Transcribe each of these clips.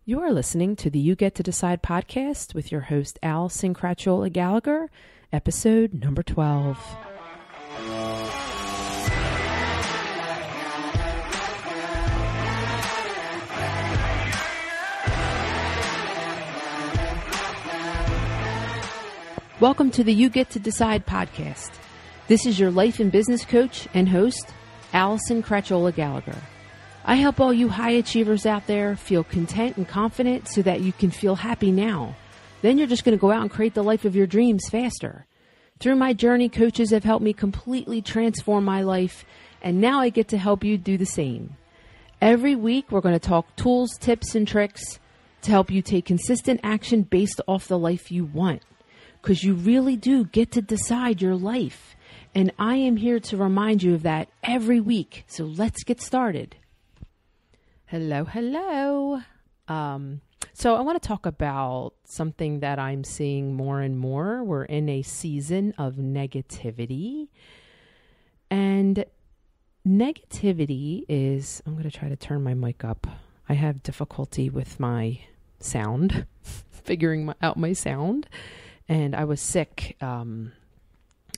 You are listening to the You Get to Decide podcast with your host, Allison Cratchola Gallagher, episode number 12. Welcome to the You Get to Decide podcast. This is your life and business coach and host, Allison Cratchola Gallagher. I help all you high achievers out there feel content and confident so that you can feel happy now. Then you're just going to go out and create the life of your dreams faster. Through my journey, coaches have helped me completely transform my life, and now I get to help you do the same. Every week, we're going to talk tools, tips, and tricks to help you take consistent action based off the life you want. Because you really do get to decide your life. And I am here to remind you of that every week. So let's get started. Hello. So I want to talk about something that I'm seeing more and more. We're in a season of negativity. And negativity is, I'm going to try to turn my mic up. I have difficulty with my sound, figuring out my sound. And I was sick, and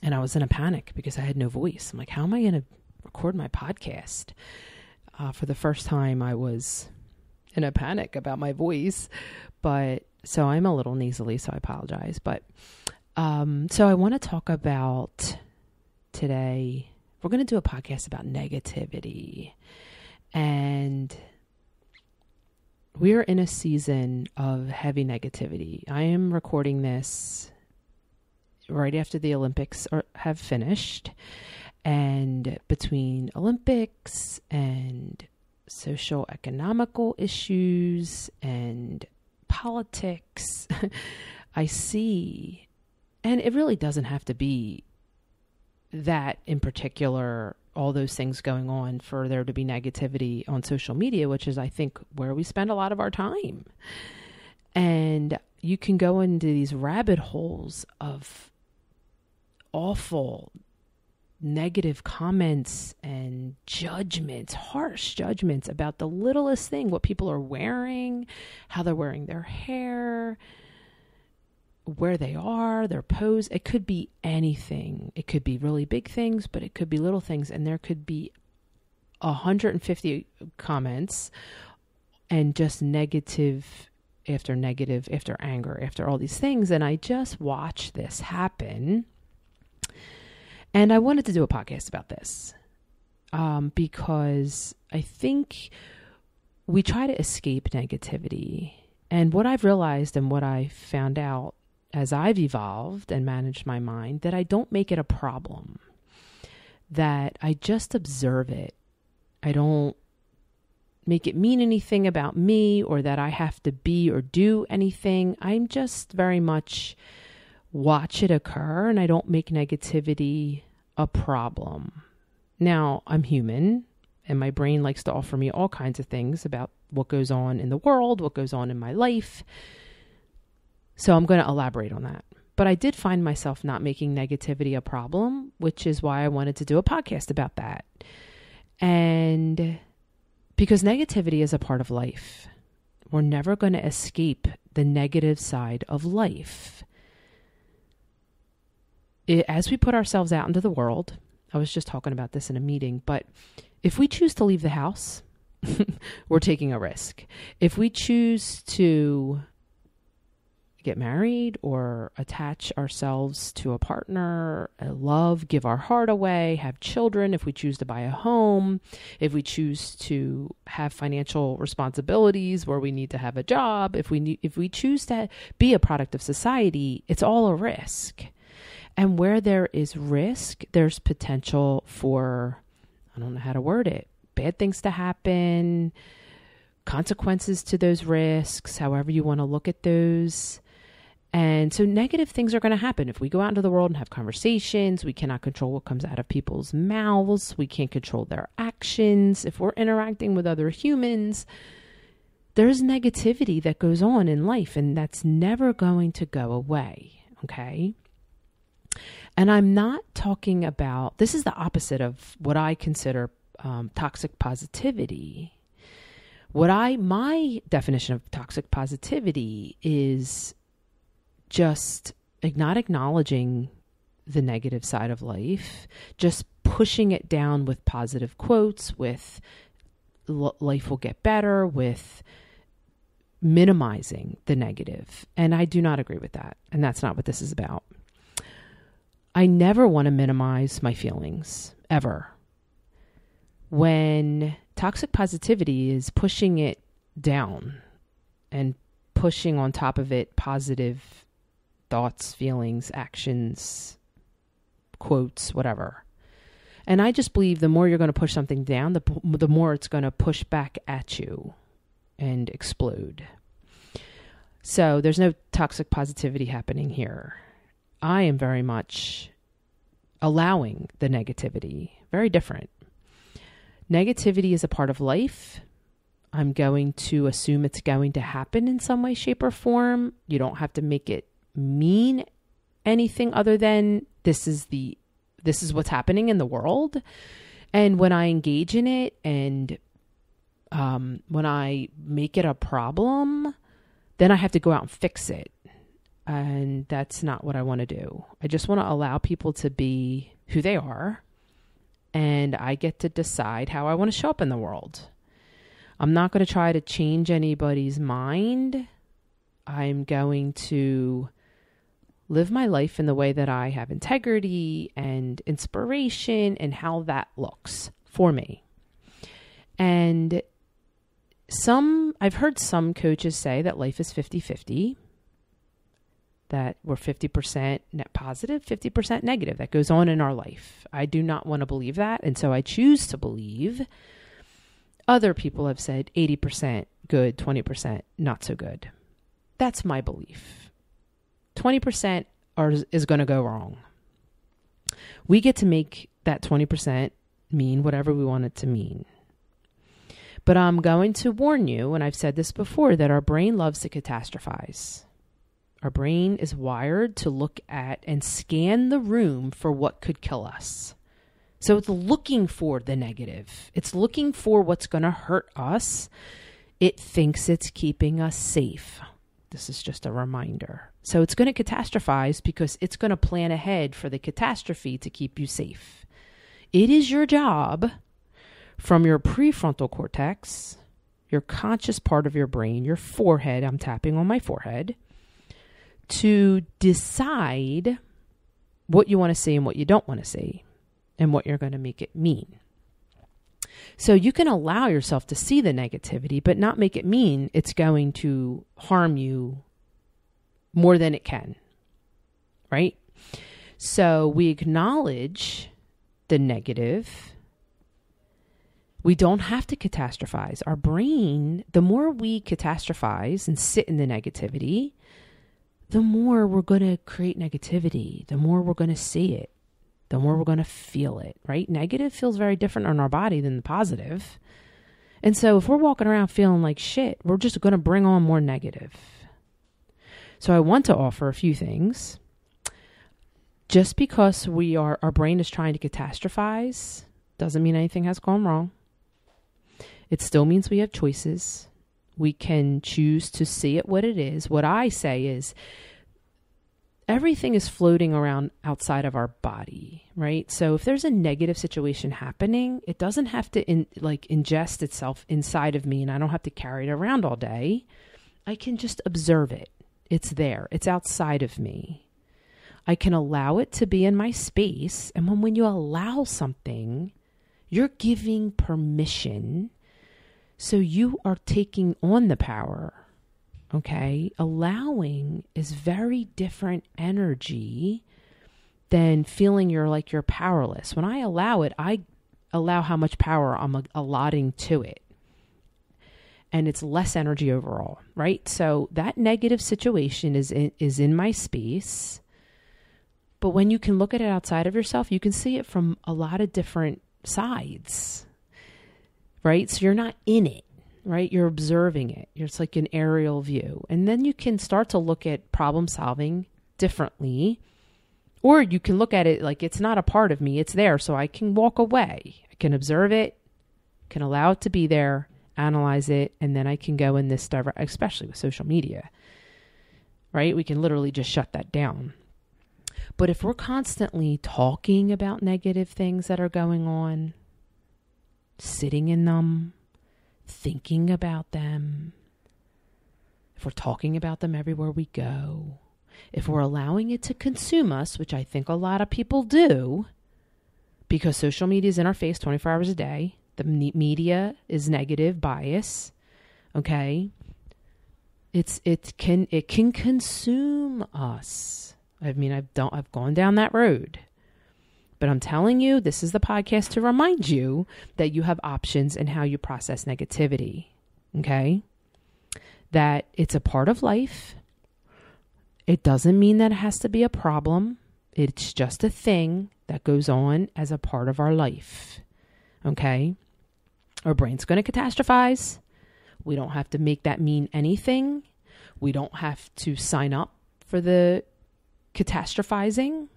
I was in a panic because I had no voice. I'm like, how am I going to record my podcast? For the first time, I was in a panic about my voice, so I'm a little nasally, so I apologize. But so I want to talk about today. We're going to do a podcast about negativity, and we're in a season of heavy negativity. I am recording this right after the Olympics have finished. And between Olympics and social economical issues and politics, I see, and it really doesn't have to be that in particular, all those things going on for there to be negativity on social media, which is, I think, where we spend a lot of our time. And you can go into these rabbit holes of awful negative comments and judgments, harsh judgments about the littlest thing, what people are wearing, how they're wearing their hair, where they are, their pose. It could be anything. It could be really big things, but it could be little things. And there could be 150 comments and just negative after anger, after all these things. And I just watched this happen. And I wanted to do a podcast about this because I think we try to escape negativity. And what I've realized and what I found out as I've evolved and managed my mind, that I don't make it a problem, that I just observe it. I don't make it mean anything about me or that I have to be or do anything. I'm just very much watch it occur, and I don't make negativity a problem. Now, I'm human, and my brain likes to offer me all kinds of things about what goes on in the world, what goes on in my life. So I'm going to elaborate on that. But I did find myself not making negativity a problem, which is why I wanted to do a podcast about that. And because negativity is a part of life. We're never going to escape the negative side of life. As we put ourselves out into the world, I was just talking about this in a meeting, but if we choose to leave the house, we're taking a risk. If we choose to get married or attach ourselves to a partner, love, give our heart away, have children, if we choose to buy a home, if we choose to have financial responsibilities where we need to have a job, if we choose to be a product of society, it's all a risk. And where there is risk, there's potential for, I don't know how to word it, bad things to happen, consequences to those risks, however you want to look at those. And so negative things are going to happen. If we go out into the world and have conversations, we cannot control what comes out of people's mouths. We can't control their actions. If we're interacting with other humans, there's negativity that goes on in life, and that's never going to go away. Okay. And I'm not talking about, this is the opposite of what I consider toxic positivity. My definition of toxic positivity is just not acknowledging the negative side of life, just pushing it down with positive quotes, with life will get better, with minimizing the negative. And I do not agree with that. And that's not what this is about. I never want to minimize my feelings, ever. When toxic positivity is pushing it down and pushing on top of it positive thoughts, feelings, actions, quotes, whatever. And I just believe the more you're going to push something down, the more it's going to push back at you and explode. So there's no toxic positivity happening here. I am very much allowing the negativity. Very different. Negativity is a part of life. I'm going to assume it's going to happen in some way, shape, or form. You don't have to make it mean anything other than this is what's happening in the world. And when I engage in it and when I make it a problem, then I have to go out and fix it. And that's not what I want to do. I just want to allow people to be who they are. And I get to decide how I want to show up in the world. I'm not going to try to change anybody's mind. I'm going to live my life in the way that I have integrity and inspiration and how that looks for me. And I've heard some coaches say that life is 50-50, that we're 50% net positive, 50% negative. That goes on in our life. I do not want to believe that. And so I choose to believe. Other people have said 80% good, 20% not so good. That's my belief. 20% is going to go wrong. We get to make that 20% mean whatever we want it to mean. But I'm going to warn you, and I've said this before, that our brain loves to catastrophize. Our brain is wired to look at and scan the room for what could kill us. So it's looking for the negative. It's looking for what's going to hurt us. It thinks it's keeping us safe. This is just a reminder. So it's going to catastrophize because it's going to plan ahead for the catastrophe to keep you safe. It is your job from your prefrontal cortex, your conscious part of your brain, your forehead, I'm tapping on my forehead, to decide what you want to see and what you don't want to see and what you're going to make it mean. So you can allow yourself to see the negativity, but not make it mean it's going to harm you more than it can, right? So we acknowledge the negative. We don't have to catastrophize. Our brain, the more we catastrophize and sit in the negativity, the more we're going to create negativity, the more we're going to see it, the more we're going to feel it, right? Negative feels very different on our body than the positive. And so if we're walking around feeling like shit, we're just going to bring on more negative. So I want to offer a few things. Just because our brain is trying to catastrophize doesn't mean anything has gone wrong. It still means we have choices. We can choose to see it what it is. What I say is everything is floating around outside of our body, right? So if there's a negative situation happening, it doesn't have to ingest itself inside of me, and I don't have to carry it around all day. I can just observe it. It's there. It's outside of me. I can allow it to be in my space. And when you allow something, you're giving permission. So you are taking on the power, okay? Allowing is very different energy than feeling you're powerless. When I allow it, I allow how much power I'm allotting to it. And it's less energy overall, right? So that negative situation is in my space. But when you can look at it outside of yourself, you can see it from a lot of different sides, right? So you're not in it, right? You're observing it. It's like an aerial view. And then you can start to look at problem solving differently. Or you can look at it like it's not a part of me. It's there. So I can walk away. I can observe it, can allow it to be there, analyze it, and then I can go in this direction, especially with social media, right? We can literally just shut that down. But if we're constantly talking about negative things that are going on, sitting in them, thinking about them, if we're talking about them everywhere we go, if we're allowing it to consume us, which I think a lot of people do, because social media is in our face 24 hours a day, the media is negative bias, okay? It can consume us. I mean, I've gone down that road. But I'm telling you, this is the podcast to remind you that you have options in how you process negativity, okay? That it's a part of life. It doesn't mean that it has to be a problem. It's just a thing that goes on as a part of our life, okay? Our brain's going to catastrophize. We don't have to make that mean anything. We don't have to sign up for the catastrophizing.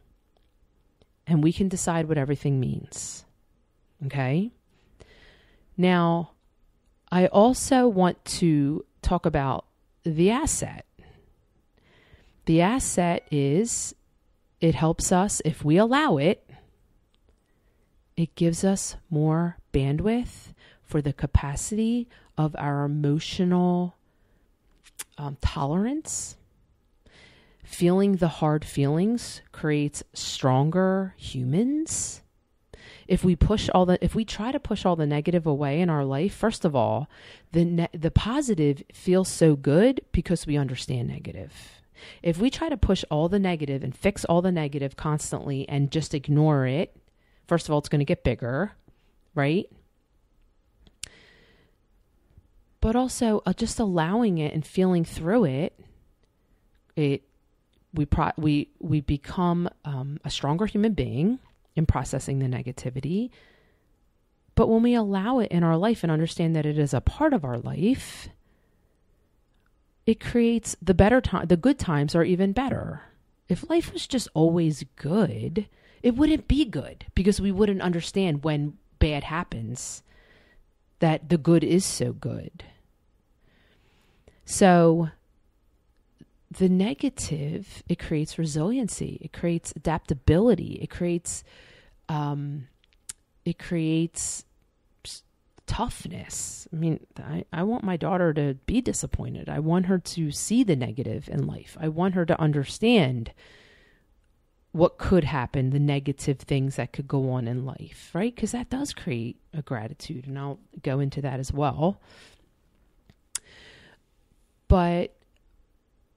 And we can decide what everything means. Okay? Now, I also want to talk about the asset. The asset is, it helps us, if we allow it, it gives us more bandwidth for the capacity of our emotional tolerance. Feeling the hard feelings creates stronger humans. If we try to push all the negative away in our life, first of all, the positive feels so good because we understand negative. If we try to push all the negative and fix all the negative constantly and just ignore it, first of all, it's going to get bigger, right? But also just allowing it and feeling through it, we become a stronger human being in processing the negativity. But when we allow it in our life and understand that it is a part of our life, it creates the better time. The good times are even better. If life was just always good, it wouldn't be good because we wouldn't understand when bad happens that the good is so good. So the negative, it creates resiliency. It creates adaptability. It creates toughness. I mean, I want my daughter to be disappointed. I want her to see the negative in life. I want her to understand what could happen, the negative things that could go on in life, right? Because that does create a gratitude, and I'll go into that as well. But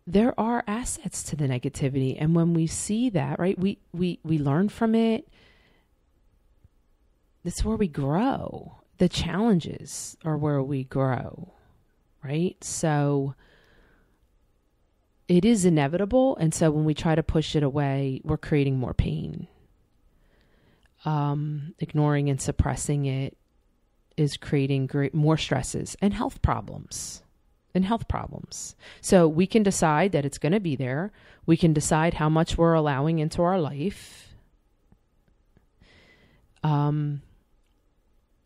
there are assets to the negativity. And when we see that, right, we learn from it. That's where we grow. The challenges are where we grow, right? So it is inevitable. And so when we try to push it away, we're creating more pain. Ignoring and suppressing it is creating more stresses and health problems. So we can decide that it's going to be there. We can decide how much we're allowing into our life. And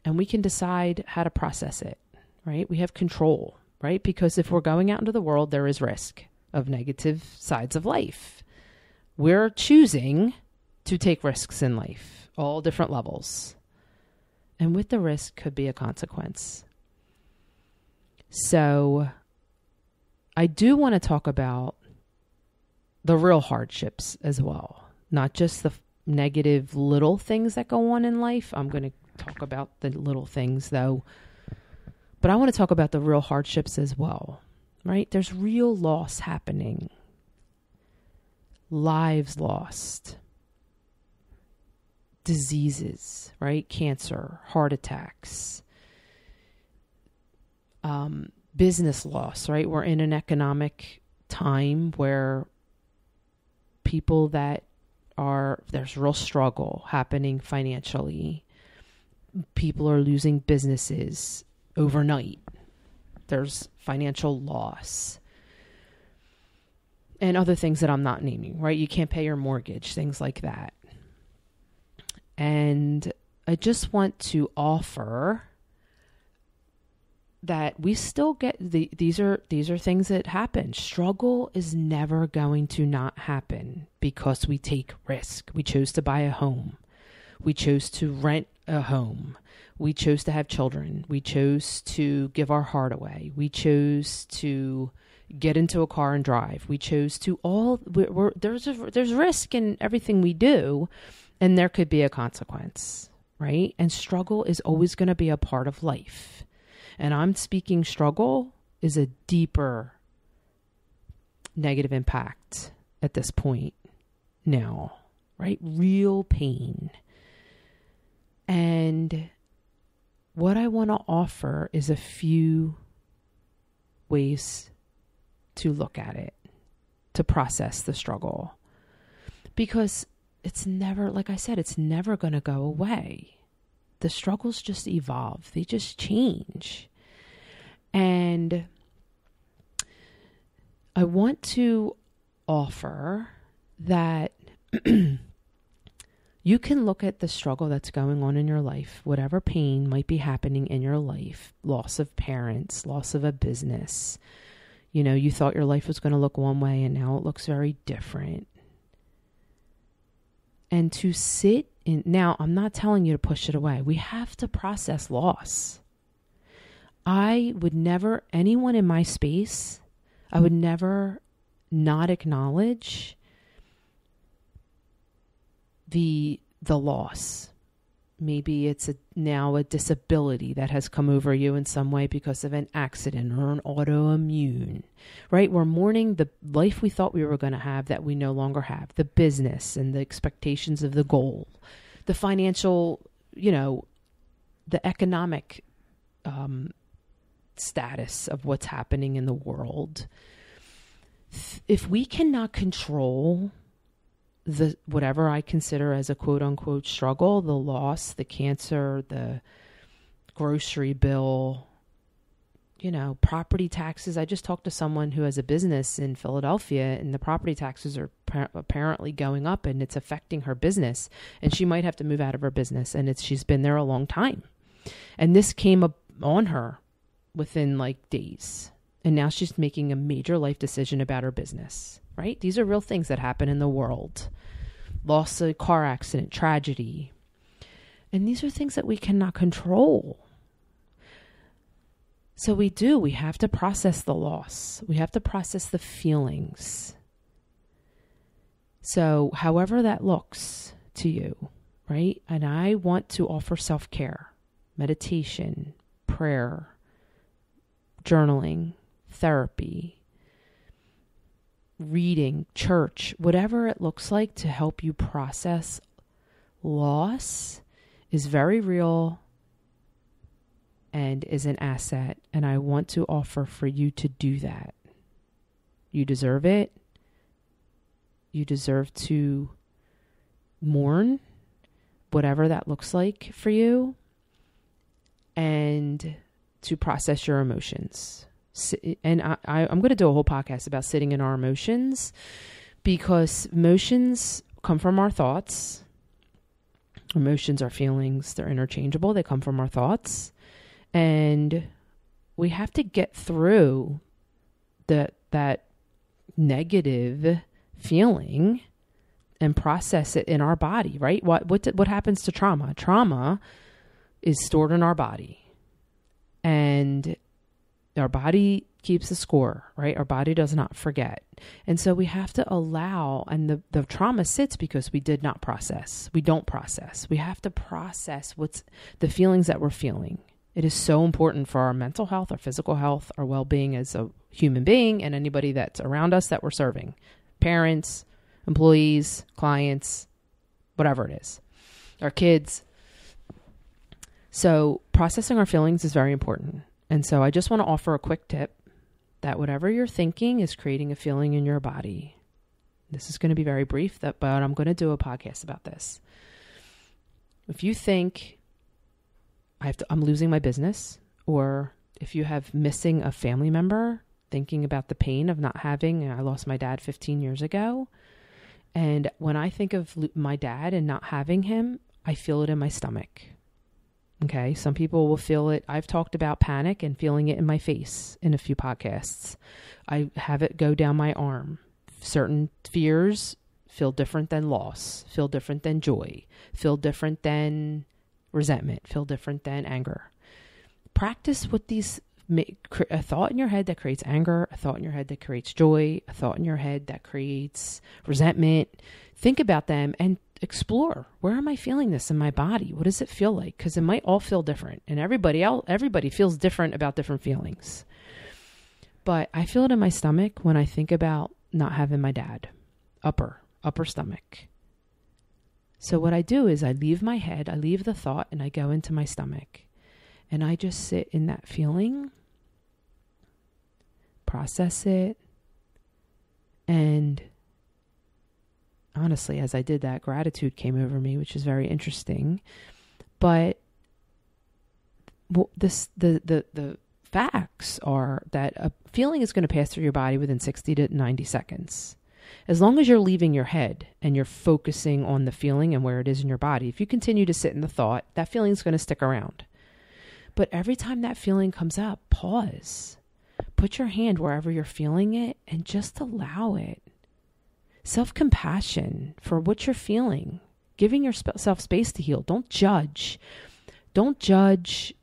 we can decide how to process it, right? We have control, right? Because if we're going out into the world, there is risk of negative sides of life. We're choosing to take risks in life, all different levels. And with the risk could be a consequence. So I do want to talk about the real hardships as well, not just the negative little things that go on in life. I'm going to talk about the little things though, but I want to talk about the real hardships as well, right? There's real loss happening, lives lost, diseases, right? Cancer, heart attacks, business loss, right? We're in an economic time where there's real struggle happening financially. People are losing businesses overnight. There's financial loss and other things that I'm not naming, right? You can't pay your mortgage, things like that. And I just want to offer that we still get these are things that happen. Struggle is never going to not happen because we take risk. We chose to buy a home. We chose to rent a home. We chose to have children. We chose to give our heart away. We chose to get into a car and drive. We chose to there's risk in everything we do, and there could be a consequence, right? And struggle is always going to be a part of life. And I'm speaking struggle is a deeper negative impact at this point now, right? Real pain. And what I want to offer is a few ways to look at it, to process the struggle. Because it's never, like I said, it's never going to go away. The struggles just evolve. They just change. And I want to offer that you can look at the struggle that's going on in your life, whatever pain might be happening in your life, loss of parents, loss of a business. You know, you thought your life was going to look one way and now it looks very different. And to sit in, now I'm not telling you to push it away. We have to process loss. I would never, anyone in my space, I would never not acknowledge the loss. Maybe it's now a disability that has come over you in some way because of an accident or an autoimmune, right? We're mourning the life we thought we were going to have that we no longer have, the business and the expectations of the goal, the financial, the economic status of what's happening in the world. If we cannot control the whatever I consider as a quote unquote struggle, the loss, the cancer, the grocery bill, property taxes. I just talked to someone who has a business in Philadelphia, and the property taxes are apparently going up, and it's affecting her business, and she might have to move out of her business, and she's been there a long time. And this came up on her within days. And now she's making a major life decision about her business, right? These are real things that happen in the world. Loss, a car accident, tragedy. And these are things that we cannot control. So we have to process the loss. We have to process the feelings. So however that looks to you, right? And I want to offer self-care, meditation, prayer, journaling, therapy, reading, church, whatever it looks like to help you process loss is very real and is an asset. And I want to offer for you to do that. You deserve it. You deserve to mourn, whatever that looks like for you, and to process your emotions. And I'm going to do a whole podcast about sitting in our emotions, because emotions come from our thoughts. Emotions are feelings. They're interchangeable. They come from our thoughts. And we have to get through that negative feeling and process it in our body, right? What happens to trauma? Trauma is stored in our body. And our body keeps a score, right? Our body does not forget. And so we have to allow, and the trauma sits because we did not process. We don't process. We have to process what's the feelings that we're feeling. It is so important for our mental health, our physical health, our well-being as a human being, and anybody that's around us that we're serving. Parents, employees, clients, whatever it is. Our kids. So processing our feelings is very important. And so I just want to offer a quick tip that whatever you're thinking is creating a feeling in your body. This is going to be very brief, but I'm going to do a podcast about this. If you think I'm losing my business, or if you have missing a family member, thinking about the pain of not having, I lost my dad 15 years ago. And when I think of my dad and not having him, I feel it in my stomach. Okay. Some people will feel it. I've talked about panic and feeling it in my face in a few podcasts. I have it go down my arm. Certain fears feel different than loss, feel different than joy, feel different than resentment, feel different than anger. Practice with these, a thought in your head that creates anger, a thought in your head that creates joy, a thought in your head that creates resentment. Think about them and explore. Where am I feeling this in my body? What does it feel like? Because it might all feel different, and everybody feels different about different feelings. But I feel it in my stomach when I think about not having my dad. Upper stomach. So what I do is I leave my head, I leave the thought, and I go into my stomach. And I just sit in that feeling, process it, and honestly, as I did that, gratitude came over me, which is very interesting. But the facts are that a feeling is going to pass through your body within 60 to 90 seconds. As long as you're leaving your head and you're focusing on the feeling and where it is in your body, if you continue to sit in the thought, that feeling is going to stick around. But every time that feeling comes up, pause. Put your hand wherever you're feeling it and just allow it. Self-compassion for what you're feeling. Giving yourself space to heal. Don't judge. Don't judge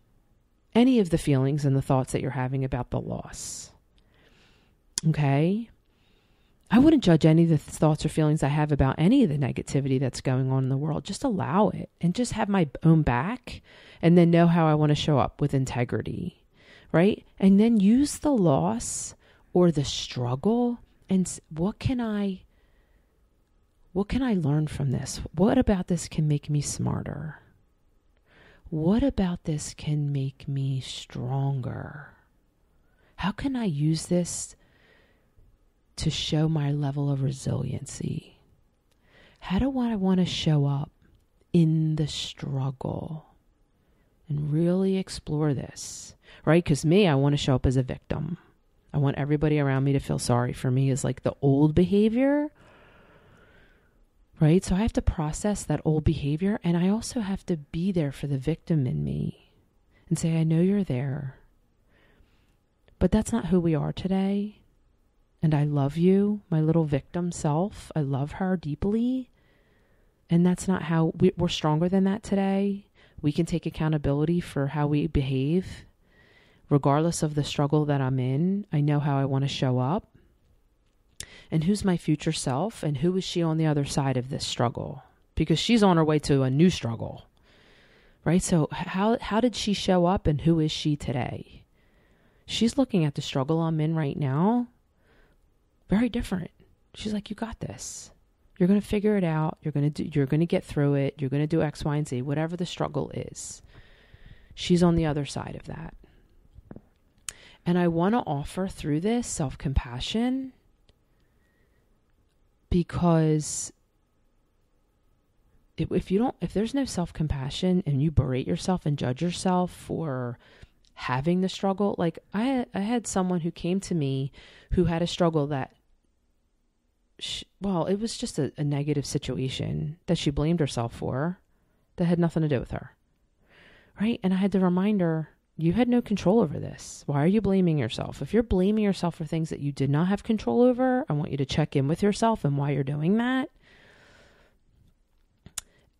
any of the feelings and the thoughts that you're having about the loss. Okay? I wouldn't judge any of the thoughts or feelings I have about any of the negativity that's going on in the world. Just allow it and just have my own back and then know how I want to show up with integrity, right? And then use the loss or the struggle and what can I learn from this? What about this can make me smarter? What about this can make me stronger? How can I use this to show my level of resiliency? How do I want to show up in the struggle and really explore this, right? Because I want to show up as a victim. I want everybody around me to feel sorry for me is like the old behavior, right? So I have to process that old behavior, and I also have to be there for the victim in me and say, I know you're there, but that's not who we are today. And I love you, my little victim self. I love her deeply. And that's not how we're stronger than that today. We can take accountability for how we behave, regardless of the struggle that I'm in. I know how I want to show up. And who's my future self? And who is she on the other side of this struggle? Because she's on her way to a new struggle, right? So how did she show up and who is she today? She's looking at the struggle I'm in right now. Very different. She's like, you got this. You're going to figure it out. You're going to get through it. You're going to do X, Y, and Z, whatever the struggle is. She's on the other side of that. And I want to offer through this self-compassion because if there's no self-compassion and you berate yourself and judge yourself for having the struggle, like I had someone who came to me who had a struggle that it was just a negative situation that she blamed herself for that had nothing to do with her, right? And I had to remind her, you had no control over this. Why are you blaming yourself? If you're blaming yourself for things that you did not have control over, I want you to check in with yourself and why you're doing that.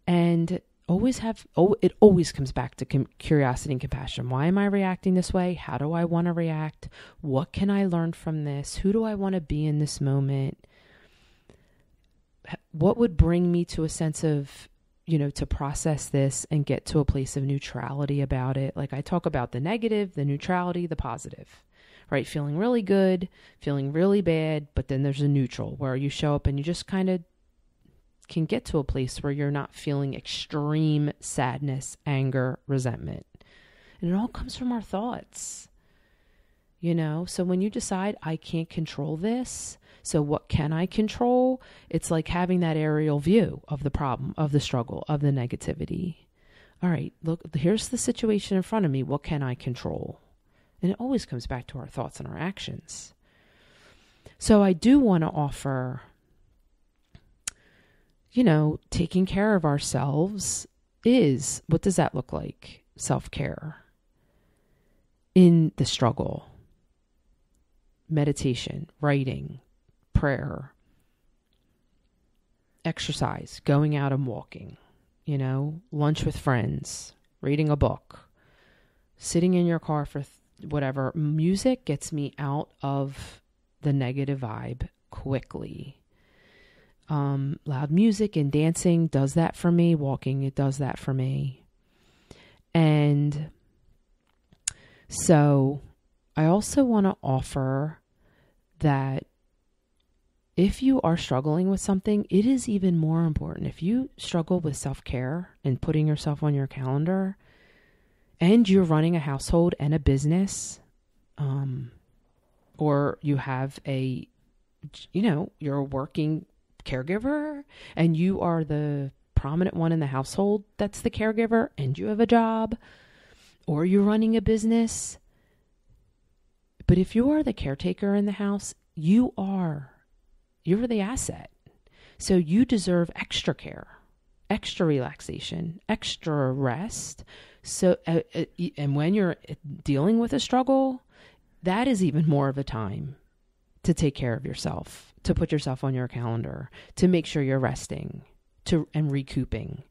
And it always comes back to curiosity and compassion. Why am I reacting this way? How do I want to react? What can I learn from this? Who do I want to be in this moment? What would bring me to a sense of, to process this and get to a place of neutrality about it? Like I talk about the negative, the neutrality, the positive, right? Feeling really good, feeling really bad, but then there's a neutral where you show up and you just kind of can get to a place where you're not feeling extreme sadness, anger, resentment. And it all comes from our thoughts, So when you decide I can't control this, so what can I control? It's like having that aerial view of the problem, of the struggle, of the negativity. All right, look, here's the situation in front of me. What can I control? And it always comes back to our thoughts and our actions. So I do want to offer, taking care of ourselves what does that look like? self-care in the struggle. Meditation, writing, prayer, exercise, going out and walking, lunch with friends, reading a book, sitting in your car for whatever. Music gets me out of the negative vibe quickly. Loud music and dancing does that for me. Walking, it does that for me. And so I also want to offer that if you are struggling with something, it is even more important. If you struggle with self-care and putting yourself on your calendar, and you're running a household and a business, or you have you're a working caregiver and you are the prominent one in the household that's the caregiver and you have a job, or you're running a business. But if you are the caretaker in the house, you're the asset. So you deserve extra care, extra relaxation, extra rest. So, and when you're dealing with a struggle, that is even more of a time to take care of yourself, to put yourself on your calendar, to make sure you're resting and recouping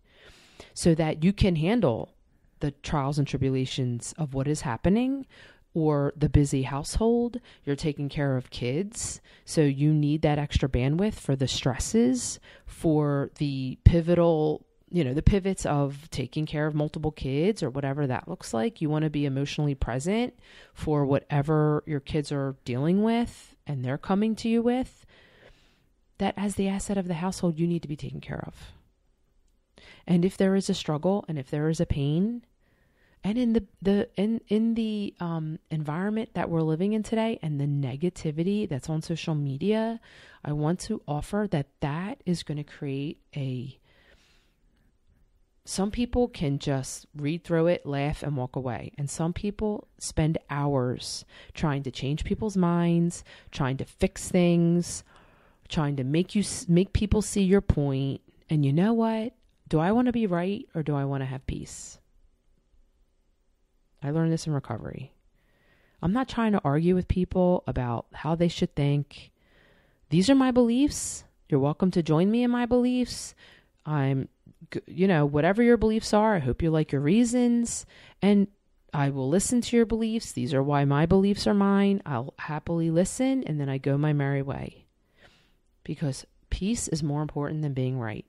so that you can handle the trials and tribulations of what is happening, or the busy household. You're taking care of kids, so you need that extra bandwidth for the stresses, for the the pivots of taking care of multiple kids or whatever that looks like. You want to be emotionally present for whatever your kids are dealing with and they're coming to you with. That as the asset of the household, you need to be taken care of. And if there is a struggle and if there is a pain, and in the environment that we're living in today and the negativity that's on social media, I want to offer that is going to create some people can just read through it, laugh, and walk away. And some people spend hours trying to change people's minds, trying to fix things, trying to make people see your point. And you know what? Do I want to be right, or do I want to have peace? I learned this in recovery. I'm not trying to argue with people about how they should think. These are my beliefs. You're welcome to join me in my beliefs. Whatever your beliefs are, I hope you like your reasons, and I will listen to your beliefs. These are why my beliefs are mine. I'll happily listen, and then I go my merry way, because peace is more important than being right.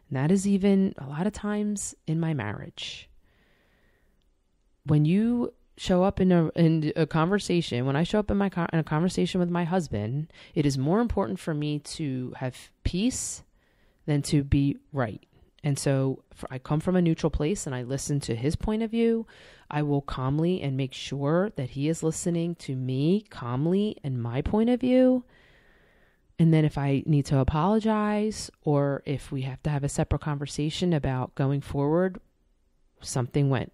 And that is even a lot of times in my marriage. When you show up in a conversation, when I show up in a conversation with my husband, it is more important for me to have peace than to be right. And so I come from a neutral place and I listen to his point of view. I will calmly and make sure that he is listening to me calmly and my point of view. And then if I need to apologize, or if we have to have a separate conversation about going forward, something went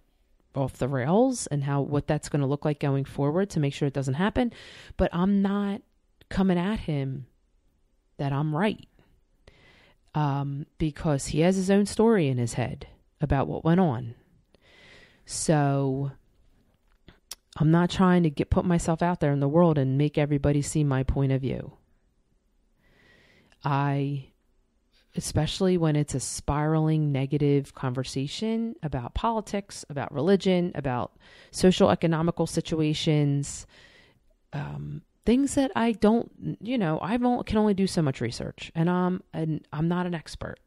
off the rails and what that's going to look like going forward to make sure it doesn't happen. But I'm not coming at him that I'm right, because he has his own story in his head about what went on. So I'm not trying to put myself out there in the world and make everybody see my point of view. Especially when it's a spiraling negative conversation about politics, about religion, about social economical situations, things that I don't, can only do so much research, and I'm not an expert.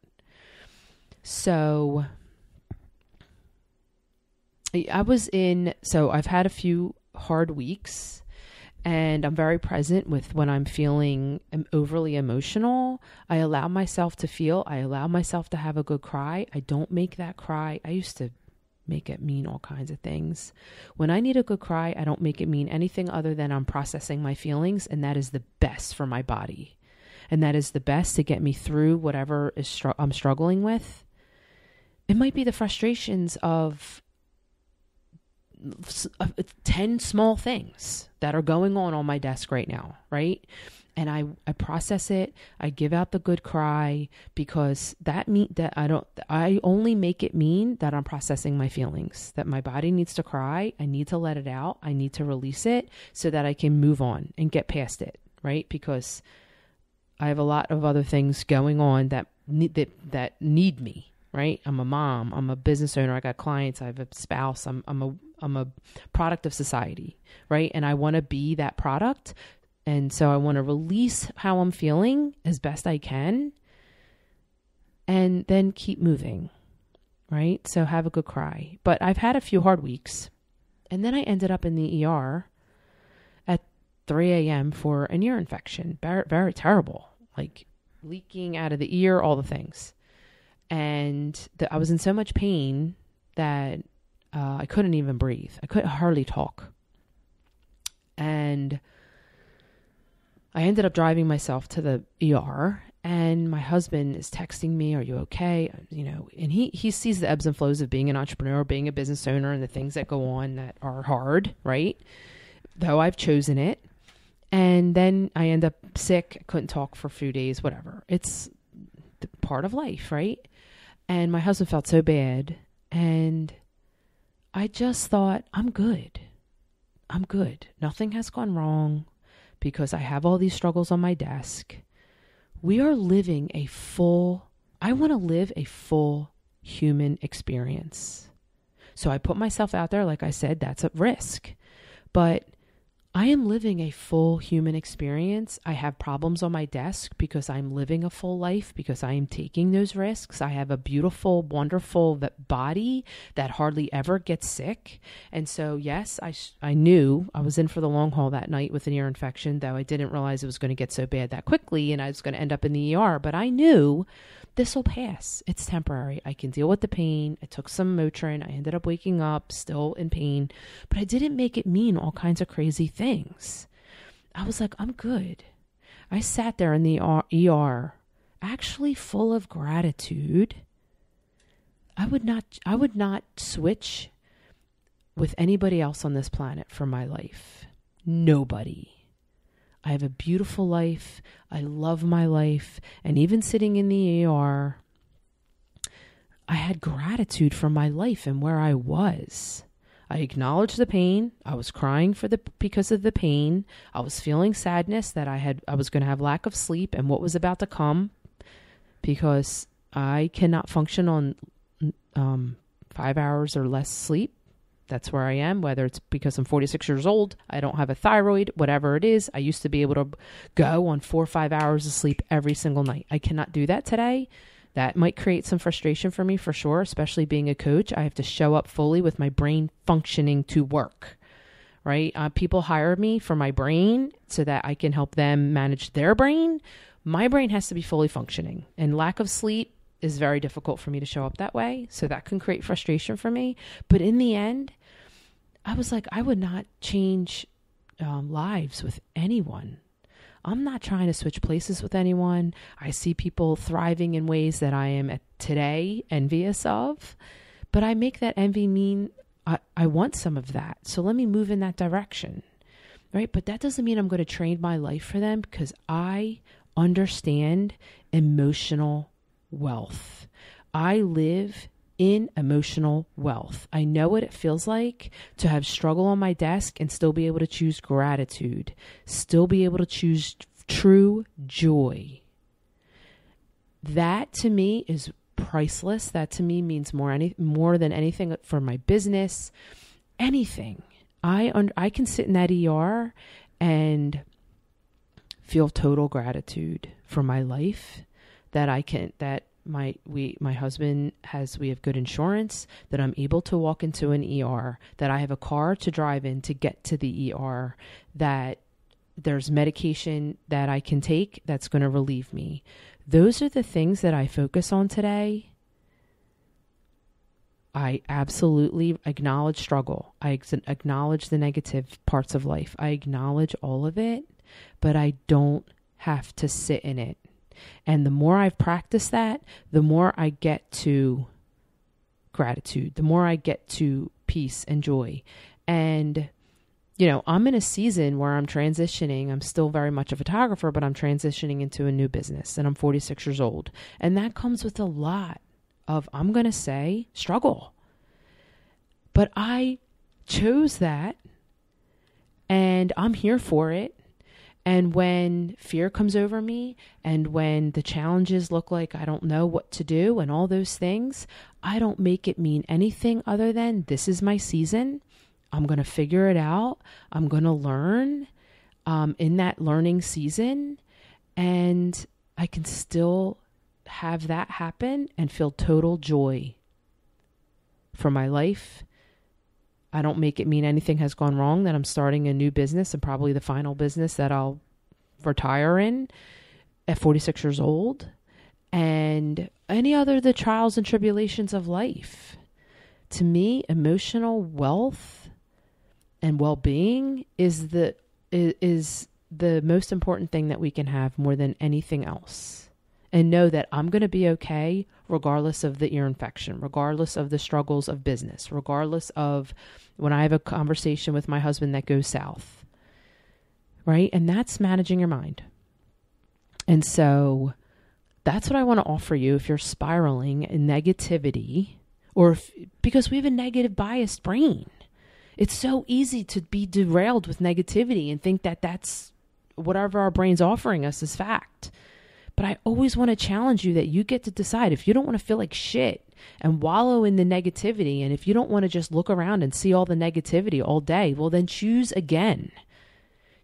So I've had a few hard weeks, and I'm very present with when I'm feeling overly emotional. I allow myself to feel. I allow myself to have a good cry. I don't make that cry. I used to make it mean all kinds of things. When I need a good cry, I don't make it mean anything other than I'm processing my feelings, and that is the best for my body. And that is the best to get me through whatever I'm struggling with. It might be the frustrations of 10 small things that are going on my desk right now, right? And I process it. I give out the good cry, because I only make it mean that I'm processing my feelings, that my body needs to cry. I need to let it out. I need to release it so that I can move on and get past it. Right. Because I have a lot of other things going on that need me. Right. I'm a mom. I'm a business owner. I got clients. I have a spouse. I'm a product of society. Right. And I want to be that product. And so I want to release how I'm feeling as best I can, and then keep moving, right? So have a good cry. But I've had a few hard weeks, and then I ended up in the ER at 3 a.m. for an ear infection. Very, very terrible, like leaking out of the ear, all the things. And I was in so much pain that I couldn't even breathe. I could hardly talk. And I ended up driving myself to the ER, and my husband is texting me, "Are you okay?" And he sees the ebbs and flows of being an entrepreneur, being a business owner, and the things that go on that are hard, right? Though I've chosen it. And then I end up sick. I couldn't talk for a few days, whatever. It's part of life, right? And my husband felt so bad. And I just thought, I'm good. I'm good. Nothing has gone wrong, because I have all these struggles on my desk. We are living I want to live a full human experience. So I put myself out there. Like I said, that's a risk. But I am living a full human experience. I have problems on my desk because I'm living a full life, because I am taking those risks. I have a beautiful, wonderful body that hardly ever gets sick. And so, yes, I knew I was in for the long haul that night with an ear infection, though I didn't realize it was going to get so bad that quickly and I was going to end up in the ER. But I knew this will pass. It's temporary. I can deal with the pain. I took some Motrin. I ended up waking up still in pain, but I didn't make it mean all kinds of crazy things. I was like, I'm good. I sat there in the ER actually full of gratitude. I would not switch with anybody else on this planet for my life. Nobody. I have a beautiful life. I love my life. And even sitting in the ER, I had gratitude for my life and where I was. I acknowledged the pain. I was crying because of the pain. I was feeling sadness that I was going to have lack of sleep and what was about to come, because I cannot function on 5 hours or less sleep. That's where I am, whether it's because I'm 46 years old, I don't have a thyroid, whatever it is. I used to be able to go on 4 or 5 hours of sleep every single night. I cannot do that today. That might create some frustration for me for sure, especially being a coach. I have to show up fully with my brain functioning to work, right? People hire me for my brain so that I can help them manage their brain. My brain has to be fully functioning, and lack of sleep is very difficult for me to show up that way. So that can create frustration for me. But in the end, I was like, I would not change lives with anyone. I'm not trying to switch places with anyone. I see people thriving in ways that I am today envious of, but I make that envy mean I want some of that. So let me move in that direction, right? But that doesn't mean I'm going to trade my life for them, because I understand emotional wealth. I live in emotional wealth. I know what it feels like to have struggle on my desk and still be able to choose gratitude, still be able to choose true joy. That to me is priceless. That to me means more than anything for my business, anything. I can sit in that ER and feel total gratitude for my life, that my husband we have good insurance, that I'm able to walk into an ER, that I have a car to drive in to get to the ER, that there's medication that I can take that's going to relieve me. Those are the things that I focus on today. I absolutely acknowledge struggle. I acknowledge the negative parts of life. I acknowledge all of it, but I don't have to sit in it. And the more I've practiced that, the more I get to gratitude, the more I get to peace and joy. And I'm in a season where I'm transitioning. I'm still very much a photographer, but I'm transitioning into a new business, and I'm 46 years old. And that comes with a lot of, I'm going to say, struggle. But I chose that, and I'm here for it. And when fear comes over me, and when the challenges look like I don't know what to do and all those things, I don't make it mean anything other than this is my season. I'm going to figure it out. I'm going to learn in that learning season, and I can still have that happen and feel total joy for my life. I don't make it mean anything has gone wrong, that I'm starting a new business, and probably the final business that I'll retire in at 46 years old, and any other the trials and tribulations of life. To me, emotional wealth and well-being is the most important thing that we can have, more than anything else. And know that I'm going to be okay regardless of the ear infection, regardless of the struggles of business, regardless of when I have a conversation with my husband that goes south, right? And that's managing your mind. And so that's what I want to offer you if you're spiraling in negativity, because we have a negative biased brain. It's so easy to be derailed with negativity and think that that's whatever our brain's offering us is fact. But I always want to challenge you that you get to decide. If you don't want to feel like shit and wallow in the negativity, and if you don't want to just look around and see all the negativity all day, well, then choose again.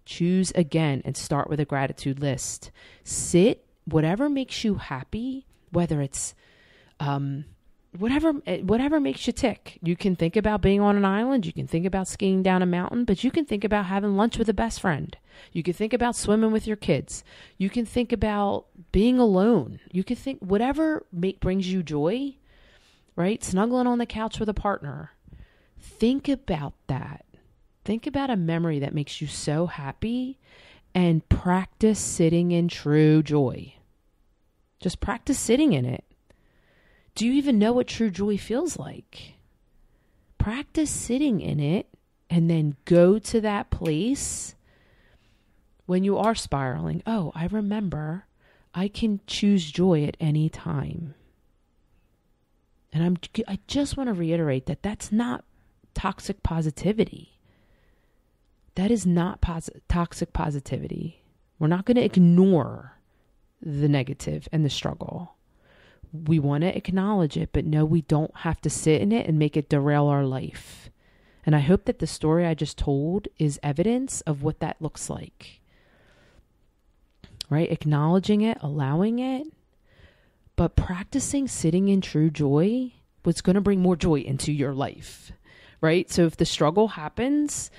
Choose again and start with a gratitude list. Sit, whatever makes you happy, whether it's whatever makes you tick. You can think about being on an island. You can think about skiing down a mountain, but you can think about having lunch with a best friend. You can think about swimming with your kids. You can think about being alone. You can think whatever brings you joy, right? Snuggling on the couch with a partner. Think about that. Think about a memory that makes you so happy, and practice sitting in true joy. Just practice sitting in it. Do you even know what true joy feels like? Practice sitting in it, and then go to that place when you are spiraling. Oh, I remember I can choose joy at any time. And I just want to reiterate that that's not toxic positivity. That is not toxic positivity. We're not going to ignore the negative and the struggle. We want to acknowledge it, but no, we don't have to sit in it and make it derail our life. And I hope that the story I just told is evidence of what that looks like. Right? Acknowledging it, allowing it, but practicing sitting in true joy was going to bring more joy into your life. Right? So if the struggle happens,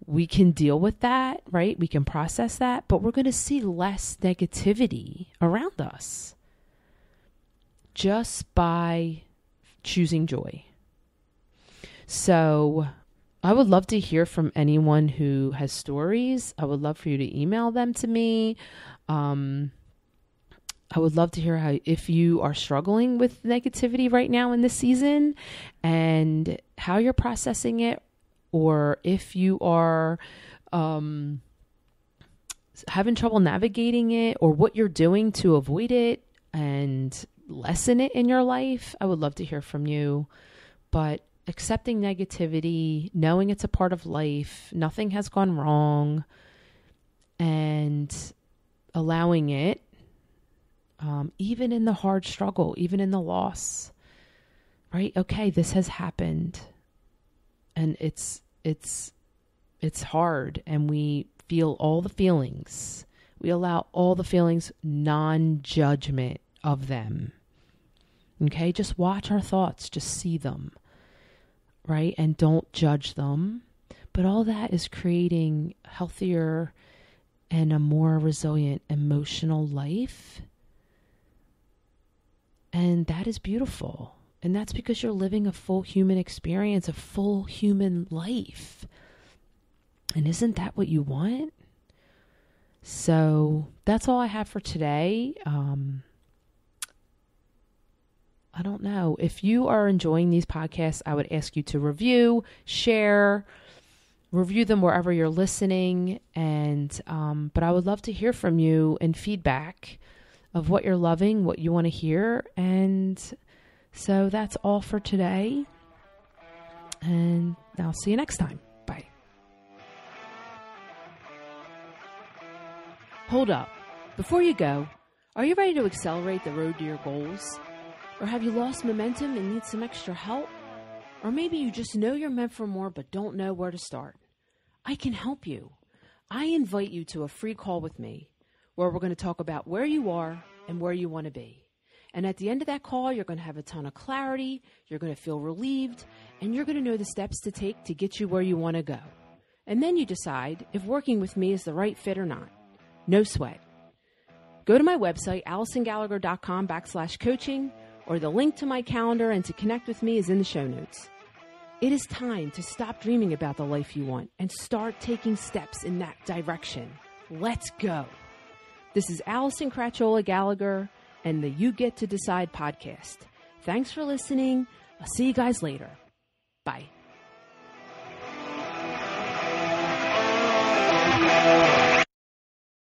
we can deal with that, right? We can process that, but we're going to see less negativity around us just by choosing joy. So I would love to hear from anyone who has stories. I would love for you to email them to me. I would love to hear if you are struggling with negativity right now in this season, and how you're processing it, or if you are having trouble navigating it, or what you're doing to avoid it and lessen it in your life. I would love to hear from you. But accepting negativity, knowing it's a part of life, nothing has gone wrong, and allowing it, even in the hard struggle, even in the loss, right? Okay, this has happened, and it's hard, and we feel all the feelings. We allow all the feelings, non-judgment of them. Okay, just watch our thoughts, just see them, right? And don't judge them. But all that is creating healthier and a more resilient emotional life. And that is beautiful. And that's because you're living a full human experience, a full human life. And isn't that what you want? So that's all I have for today. I don't know. If you are enjoying these podcasts, I would ask you to review, share, Review them wherever you're listening. And but I would love to hear from you and feedback of what you're loving, what you want to hear. And so that's all for today. And I'll see you next time. Bye. Hold up. Before you go, are you ready to accelerate the road to your goals? Or have you lost momentum and need some extra help? Or maybe you just know you're meant for more but don't know where to start. I can help you. I invite you to a free call with me where we're going to talk about where you are and where you want to be. And at the end of that call, you're going to have a ton of clarity, you're going to feel relieved, and you're going to know the steps to take to get you where you want to go. And then you decide if working with me is the right fit or not. No sweat. Go to my website, AllisonGallagher.com/coaching, or the link to my calendar and to connect with me is in the show notes. It is time to stop dreaming about the life you want and start taking steps in that direction. Let's go. This is Allison Cratchola Gallagher and the You Get to Decide podcast. Thanks for listening. I'll see you guys later. Bye.